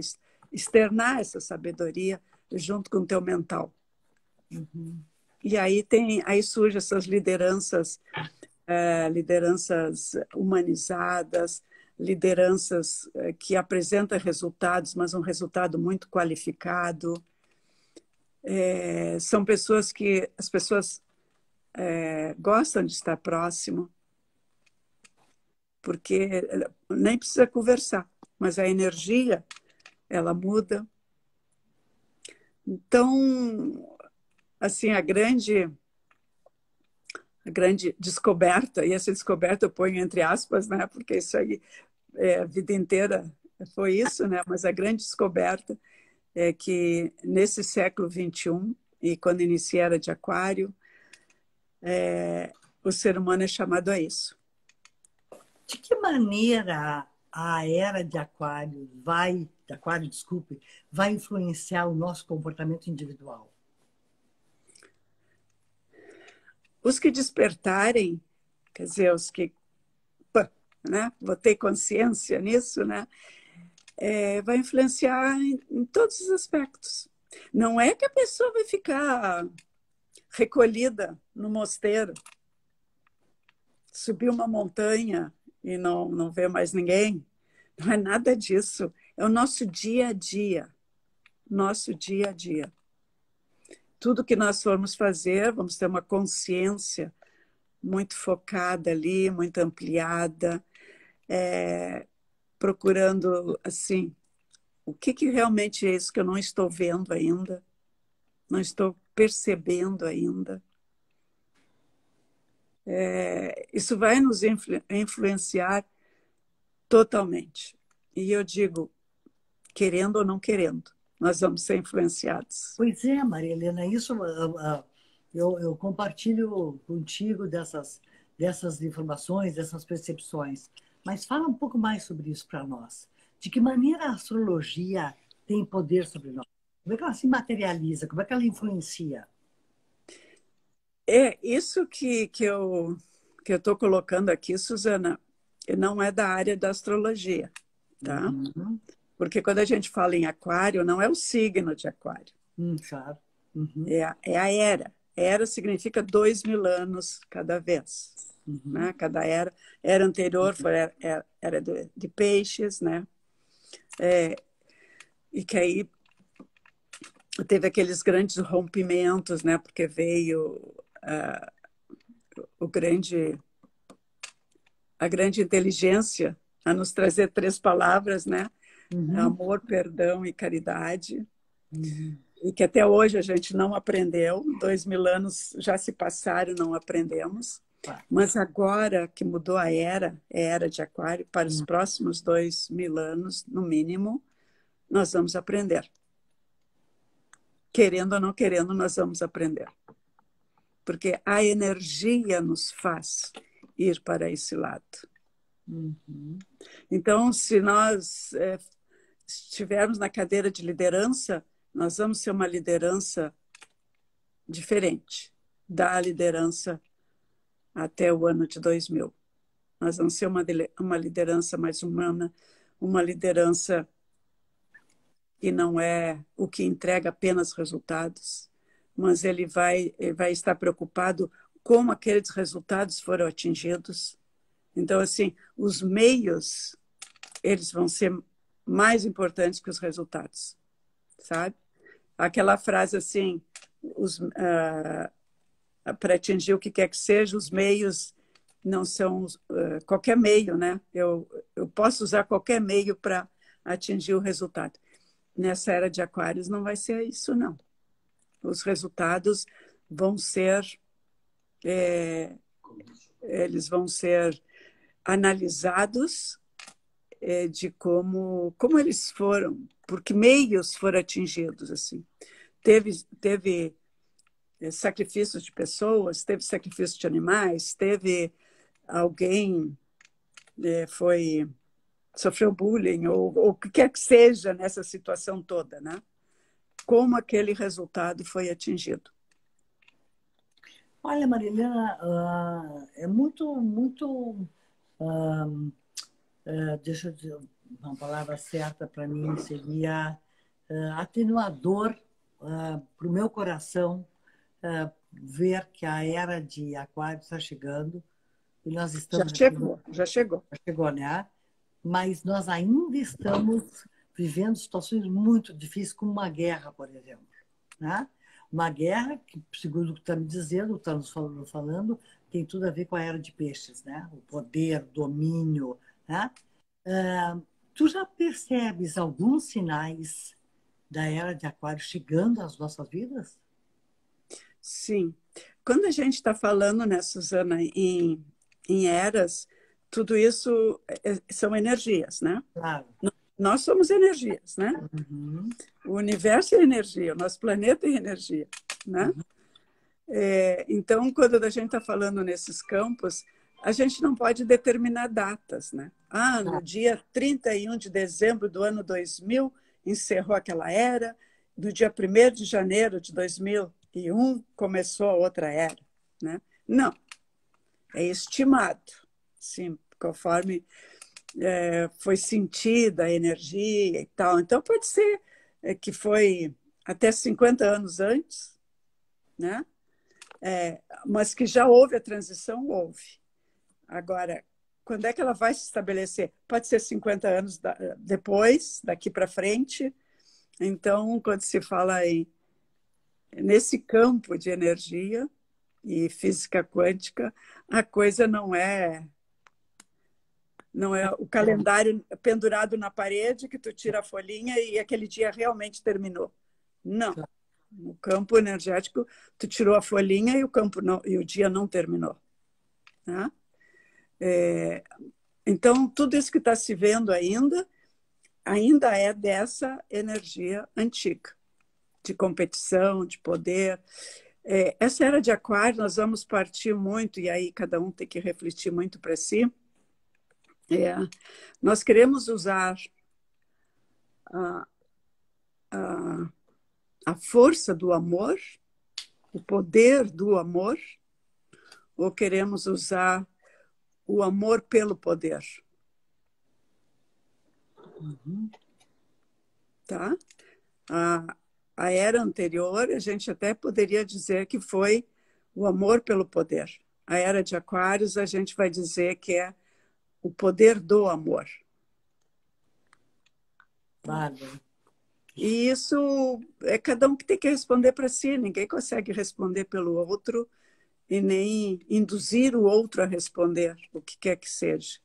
externar essa sabedoria junto com o teu mental. Uhum. E aí surgem essas lideranças, lideranças humanizadas, lideranças que apresentam resultados, mas um resultado muito qualificado. São pessoas que as pessoas gostam de estar próximo, porque nem precisa conversar, mas a energia, ela muda. Então, assim, a grande descoberta, e essa descoberta eu ponho entre aspas, né, porque isso aí a vida inteira foi isso, né, mas a grande descoberta é que nesse século XXI, e quando inicia a Era de Aquário, o ser humano é chamado a isso. De que maneira a era de aquário, desculpe, vai influenciar o nosso comportamento individual? Os que despertarem, quer dizer, os que, né, vou ter consciência nisso, né, vai influenciar em todos os aspectos. Não é que a pessoa vai ficar recolhida no mosteiro, subir uma montanha e não ver mais ninguém. Não é nada disso. É o nosso dia a dia. Nosso dia a dia. Tudo que nós formos fazer, vamos ter uma consciência muito focada ali, muito ampliada, procurando, assim, o que realmente é isso que eu não estou vendo ainda, não estou percebendo ainda. Isso vai nos influenciar totalmente. E eu digo, querendo ou não querendo, nós vamos ser influenciados. Pois é, Maria Helena, isso eu compartilho contigo dessas informações, dessas percepções. Mas fala um pouco mais sobre isso para nós. De que maneira a astrologia tem poder sobre nós? Como é que ela se materializa? Como é que ela influencia? É isso que eu estou colocando aqui, Suzana, não é da área da astrologia, tá? Uhum. Porque quando a gente fala em aquário, não é o signo de aquário, Claro. Uhum. é a era. Era significa 2000 anos cada vez, Uhum. né? Cada era. Era anterior foi era de peixes, né? E que aí teve aqueles grandes rompimentos, né? Porque veio o grande a grande inteligência a nos trazer três palavras, né? Uhum. Amor, perdão e caridade. Uhum. E que até hoje a gente não aprendeu. 2000 anos já se passaram, não aprendemos. Tá. Mas agora que mudou a era de Aquário, para os próximos 2000 anos, no mínimo, nós vamos aprender. Querendo ou não querendo, nós vamos aprender. Porque a energia nos faz ir para esse lado. Uhum. Então, se nós estivermos na cadeira de liderança, nós vamos ser uma liderança diferente da liderança até o ano de 2000. Nós vamos ser uma liderança mais humana, uma liderança que não é o que entrega apenas resultados, mas ele vai estar preocupado como aqueles resultados foram atingidos. Então, assim, os meios, eles vão ser mais importantes que os resultados, sabe? Aquela frase assim, para atingir o que quer que seja, os meios não são qualquer meio, né? Eu posso usar qualquer meio para atingir o resultado. Nessa era de Aquários não vai ser isso, não. Os resultados vão ser, eles vão ser analisados de como eles foram, por que meios foram atingidos, assim. Teve sacrifícios de pessoas, teve sacrifício de animais, teve alguém sofreu bullying, ou o que quer que seja nessa situação toda, né? Como aquele resultado foi atingido. Olha, Marilena, é muito, deixa eu dizer, uma palavra certa para mim seria atenuador para o meu coração ver que a era de Aquário está chegando e nós Já estamos aqui chegou, já chegou. já chegou, né? Mas nós ainda estamos vivendo situações muito difíceis, como uma guerra, por exemplo, né? Uma guerra que, segundo o que está me dizendo, está nos falando, tem tudo a ver com a era de peixes, né? O poder, o domínio, né? Tu já percebes alguns sinais da era de Aquário chegando às nossas vidas? Sim. Quando a gente está falando, né, Suzana, em eras, tudo isso são energias, né? Claro. Nós somos energias, né? Uhum. O universo é energia, o nosso planeta é energia, né? Uhum. Então, quando a gente está falando nesses campos, a gente não pode determinar datas, né? Ah, no Tá. dia 31 de dezembro do ano 2000 encerrou aquela era, no dia 1º de janeiro de 2001 começou a outra era, né? Não, é estimado, sim, conforme foi sentida a energia e tal. Então, pode ser que foi até 50 anos antes, né? Mas que já houve a transição, houve. Agora, quando é que ela vai se estabelecer? Pode ser 50 anos depois, daqui para frente. Então, quando se fala nesse campo de energia e física quântica, a coisa não é o calendário pendurado na parede que tu tira a folhinha e aquele dia realmente terminou. Não. No campo energético, tu tirou a folhinha e o campo não, e o dia não terminou. Tá? Então, tudo isso que está se vendo ainda é dessa energia antiga, de competição, de poder. Essa era de Aquário, nós vamos partir muito, e aí cada um tem que refletir muito para si. Nós queremos usar a, a, a força do amor, o poder do amor, ou queremos usar o amor pelo poder? Uhum. Tá? A era anterior, a gente até poderia dizer que foi o amor pelo poder. A era de Aquários, a gente vai dizer que é o poder do amor. Bárbaro. E isso é cada um que tem que responder para si. Ninguém consegue responder pelo outro e nem induzir o outro a responder o que quer que seja.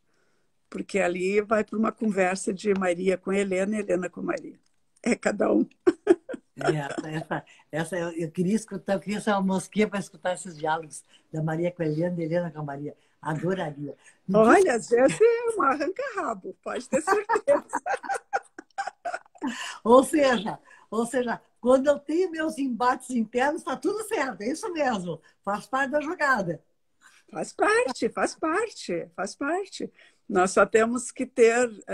Porque ali vai para uma conversa de Maria com Helena, Helena com Maria. É cada um. Eu queria escutar, eu queria ser uma mosquinha para escutar esses diálogos da Maria com a Helena, da Helena com a Maria. Adoraria. Me diz, Olha, às vezes é um arranca-rabo, pode ter certeza. ou seja, ou seja, quando eu tenho meus embates internos, está tudo certo, é isso mesmo, faz parte da jogada. Faz parte, faz parte, faz parte. Nós só temos que ter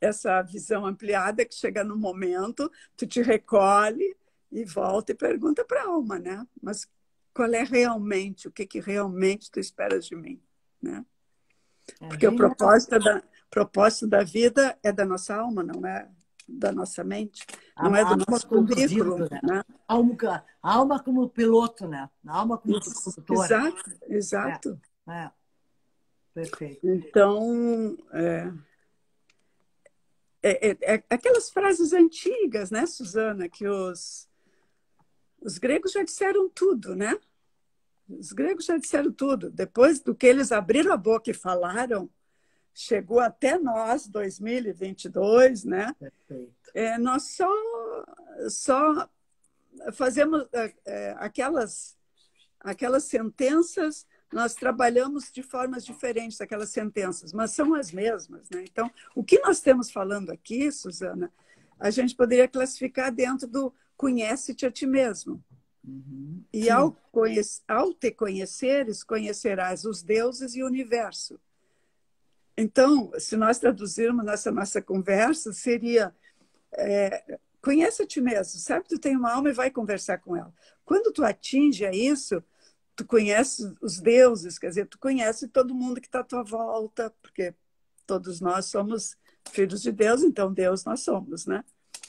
essa visão ampliada que chega no momento, tu te recolhe e volta e pergunta para a alma, né? Mas qual é realmente, o que realmente tu esperas de mim, né? É Porque o genial. propósito da vida é da nossa alma, não é da nossa mente, não é A do alma nosso conduzindo, currículo, né? né? A alma como piloto, né? A alma como condutora. Exato, É, exato. é, perfeito. Então, aquelas frases antigas, né, Suzana, que os gregos já disseram tudo, né? Os gregos já disseram tudo. Depois do que eles abriram a boca e falaram, chegou até nós, 2022, né? Perfeito. Nós só fazemos aquelas sentenças, nós trabalhamos de formas diferentes aquelas sentenças, mas são as mesmas, né? Então, o que nós estamos falando aqui, Suzana, a gente poderia classificar dentro do conhece-te a ti mesmo. Uhum. E Sim. ao te conheceres, conhecerás os deuses e o universo. Então, se nós traduzirmos nessa nossa conversa, seria conhece a ti mesmo, sabe que tu tem uma alma e vai conversar com ela. Quando tu atinge a isso, tu conhece os deuses, quer dizer, tu conhece todo mundo que está à tua volta, porque todos nós somos filhos de Deus, então Deus nós somos, né?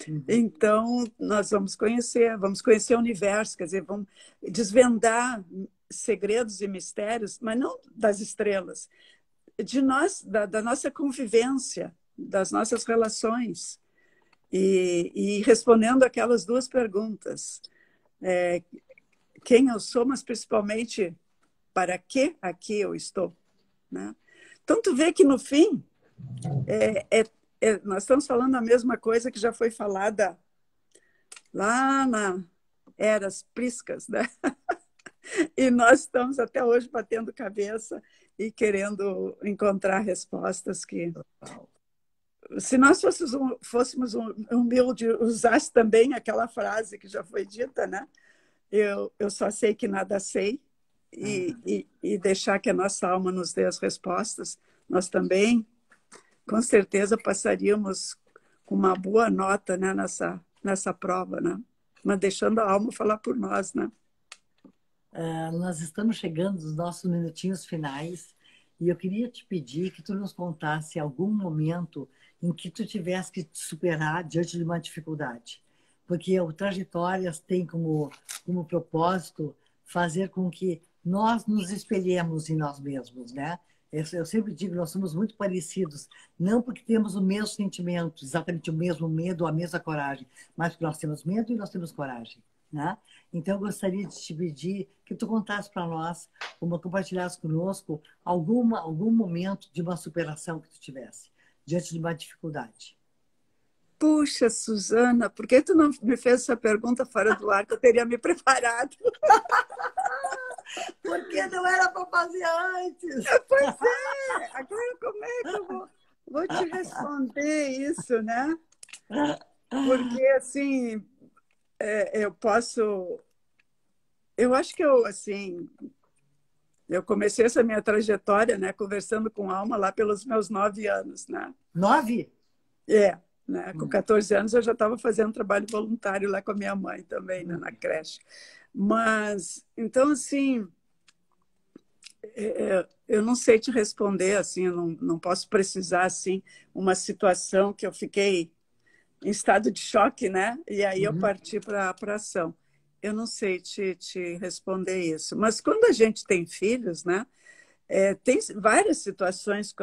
Uhum. Então, nós vamos conhecer o universo, quer dizer, vamos desvendar segredos e mistérios, mas não das estrelas, de nós, da nossa convivência, das nossas relações. E respondendo aquelas duas perguntas, quem eu sou, mas principalmente para que aqui eu estou, né? Então, tu vê que no fim, nós estamos falando a mesma coisa que já foi falada lá na eras priscas, né? E nós estamos até hoje batendo cabeça e querendo encontrar respostas que, se nós fôssemos humildes, usasse também aquela frase que já foi dita, né? Eu só sei que nada sei, e deixar que a nossa alma nos dê as respostas, nós também, com certeza, passaríamos com uma boa nota, né, nessa prova, né? Mas deixando a alma falar por nós, né? Nós estamos chegando nos nossos minutinhos finais e eu queria te pedir que tu nos contasse algum momento em que tu tivesse que te superar diante de uma dificuldade. Porque o Trajetórias tem como propósito fazer com que nós nos espelhemos em nós mesmos, né? Eu sempre digo, nós somos muito parecidos, não porque temos o mesmo sentimento, exatamente o mesmo medo, a mesma coragem, mas porque nós temos medo e nós temos coragem, né? Então, eu gostaria de te pedir que tu contasse para nós, compartilhasse conosco algum momento de uma superação que tu tivesse, diante de uma dificuldade. Puxa, Suzana, por que tu não me fez essa pergunta fora do ar que eu teria me preparado? Porque não era para fazer antes. Pois é, agora como é que eu vou te responder isso, né? Porque, assim, eu posso... Eu acho que assim, eu comecei essa minha trajetória, né, conversando com alma lá pelos meus 9 anos, né? 9? Né? Com 14 anos eu já estava fazendo trabalho voluntário lá com a minha mãe também, né, na creche. Mas, então, assim, eu não sei te responder, assim, eu não posso precisar, assim, uma situação que eu fiquei em estado de choque, né? E aí eu Uhum. parti para a ação. Eu não sei te responder isso. Mas quando a gente tem filhos, né? Tem várias situações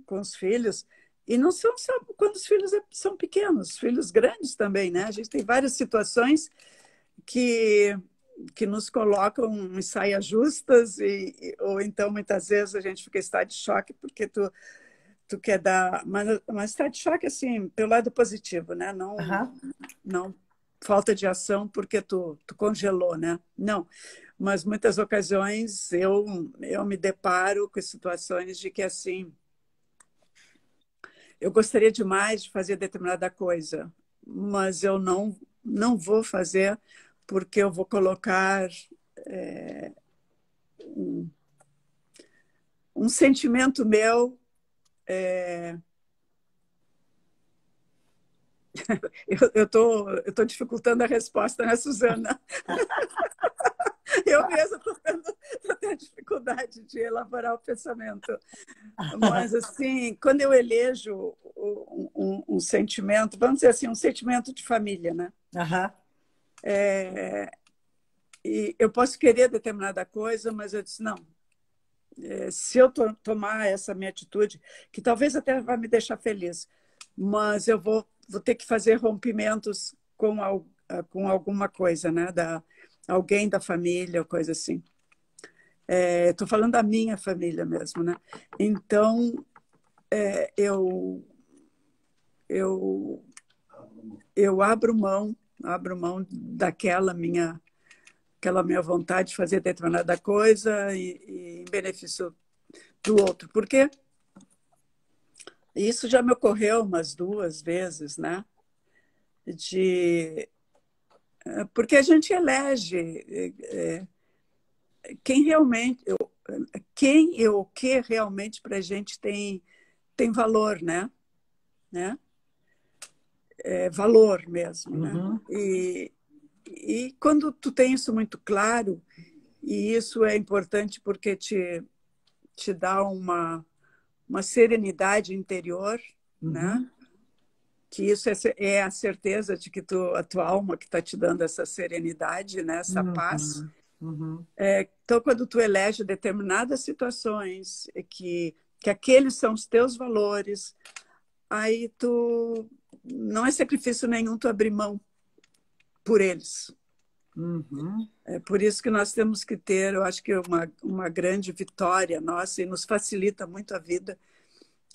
com os filhos, e não são só quando os filhos são pequenos, filhos grandes também, né? A gente tem várias situações que, que nos colocam em saias justas, ou então muitas vezes a gente fica em estado de choque porque tu quer dar, mas estado de choque assim, pelo lado positivo, né? Uhum. Não falta de ação porque tu congelou, né? Não. Mas muitas ocasiões eu me deparo com situações de que assim, eu gostaria demais de fazer determinada coisa, mas eu não vou fazer porque eu vou colocar um sentimento meu. Eu tô dificultando a resposta, né, Suzana? Eu mesma estou tendo dificuldade de elaborar o pensamento. Mas, assim, quando eu elejo um sentimento, vamos dizer assim, um sentimento de família, né? Uhum. E eu posso querer determinada coisa, mas eu disse, não, se eu tomar essa minha atitude, que talvez até vai me deixar feliz, mas eu vou ter que fazer rompimentos com alguma coisa, né? Alguém da família, coisa assim. Estou falando da minha família mesmo, né? Então, é, eu, eu, eu abro mão aquela minha vontade de fazer determinada coisa em benefício do outro. Porque isso já me ocorreu umas 2 vezes, né? De, porque a gente elege quem realmente, quem e o que realmente para a gente tem valor, né? Valor mesmo, né? Uhum. E quando tu tem isso muito claro, e isso é importante porque te dá uma serenidade interior, né? Uhum. que isso é a certeza de que a tua alma que está te dando essa serenidade, né? Essa paz. Uhum, uhum, Então, quando tu elege determinadas situações que aqueles são os teus valores, aí tu não é sacrifício nenhum tu abrir mão por eles. uhum. É por isso que nós temos que ter, eu acho que uma grande vitória nossa e nos facilita muito a vida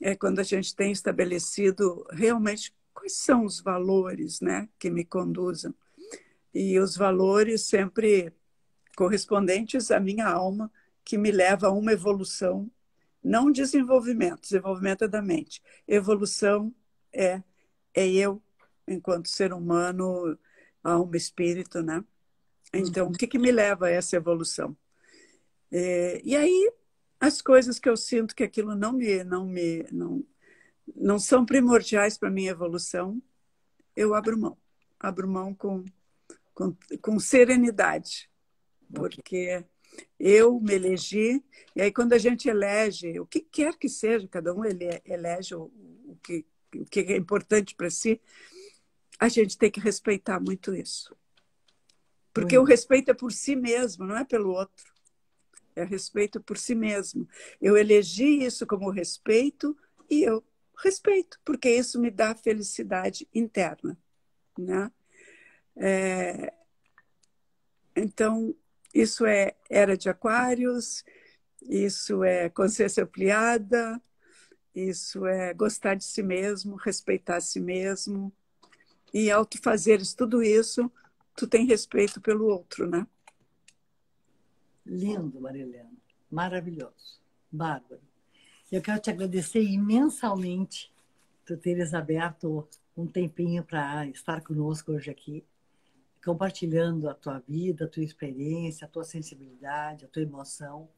é quando a gente tem estabelecido realmente quais são os valores, né, que me conduzem. E os valores sempre correspondentes à minha alma, que me leva a uma evolução, não desenvolvimento, desenvolvimento é da mente. Evolução é, é eu, enquanto ser humano, alma, espírito, né? Então, o que, que me leva a essa evolução? E aí, as coisas que eu sinto que aquilo não são primordiais para a minha evolução, eu abro mão. Abro mão com serenidade, Ok. porque eu me elegi, e aí quando a gente elege, o que quer que seja, cada um elege o que é importante para si, a gente tem que respeitar muito isso. Porque o Muito. respeito é por si mesmo, não é pelo outro. É respeito por si mesmo. Eu elegi isso como respeito e eu respeito, porque isso me dá felicidade interna, né? Então, isso é era de Aquários, isso é consciência ampliada, isso é gostar de si mesmo, respeitar a si mesmo. E ao tu fazeres tudo isso, tu tem respeito pelo outro, né? Lindo, Marilena. Maravilhoso. Bárbaro. Eu quero te agradecer imensamente por teres aberto um tempinho para estar conosco hoje aqui, compartilhando a tua vida, a tua experiência, a tua sensibilidade, a tua emoção,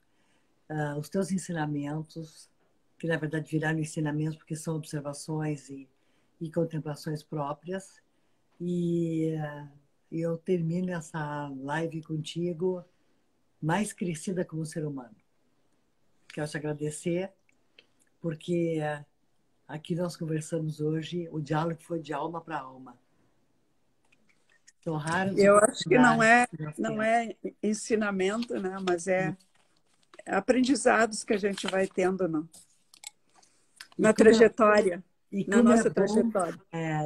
os teus ensinamentos, que na verdade viraram ensinamentos porque são observações e contemplações próprias. E eu termino essa live contigo mais crescida como ser humano. Quero te agradecer, porque aqui nós conversamos hoje, o diálogo foi de alma para alma. São raras Eu acho que oportunidades que nós não temos. é ensinamento, né? Mas é aprendizados que a gente vai tendo E na como é, trajetória, e na como é nossa bom, trajetória.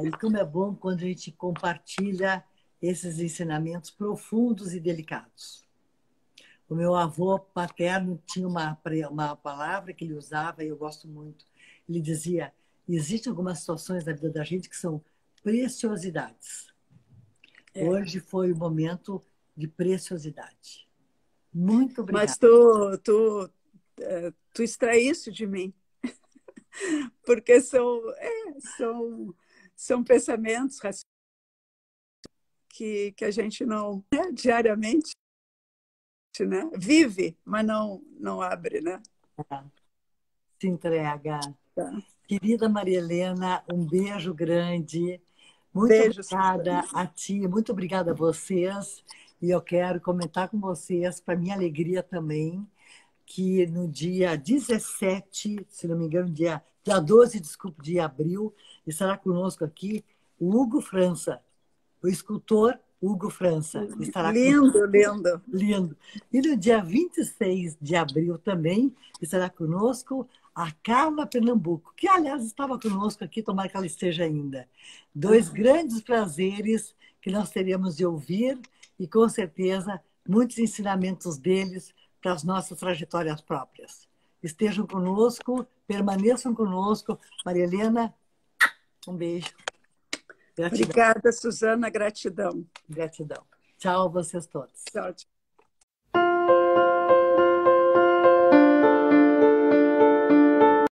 e como é bom quando a gente compartilha esses ensinamentos profundos e delicados. O meu avô paterno tinha uma palavra que ele usava e eu gosto muito. Ele dizia: existem algumas situações da vida da gente que são preciosidades. É. Hoje foi o momento de preciosidade. Muito Mas obrigada. tu extraíste de mim, porque são pensamentos que a gente não, né, diariamente, né, vive, mas não abre, né? Se entrega. Tá. Querida Maria Helena, um beijo grande. Muito Beijo, obrigada Suzana. a ti, muito obrigada a vocês. E eu quero comentar com vocês, para minha alegria também, que no dia 17, se não me engano, dia 12, desculpe, de abril, estará conosco aqui o Hugo França, o escultor Hugo França. Estará conosco. Lindo, lindo. Lindo. E no dia 26 de abril também estará conosco a Carla Pernambuco, que, aliás, estava conosco aqui, tomara que ela esteja ainda. Dois grandes prazeres que nós teremos de ouvir e, com certeza, muitos ensinamentos deles para as nossas trajetórias próprias. Estejam conosco, permaneçam conosco. Maria Helena, um beijo. Gratidão, Obrigada, Suzana, gratidão. gratidão. Tchau a vocês todos. Tchau, tchau.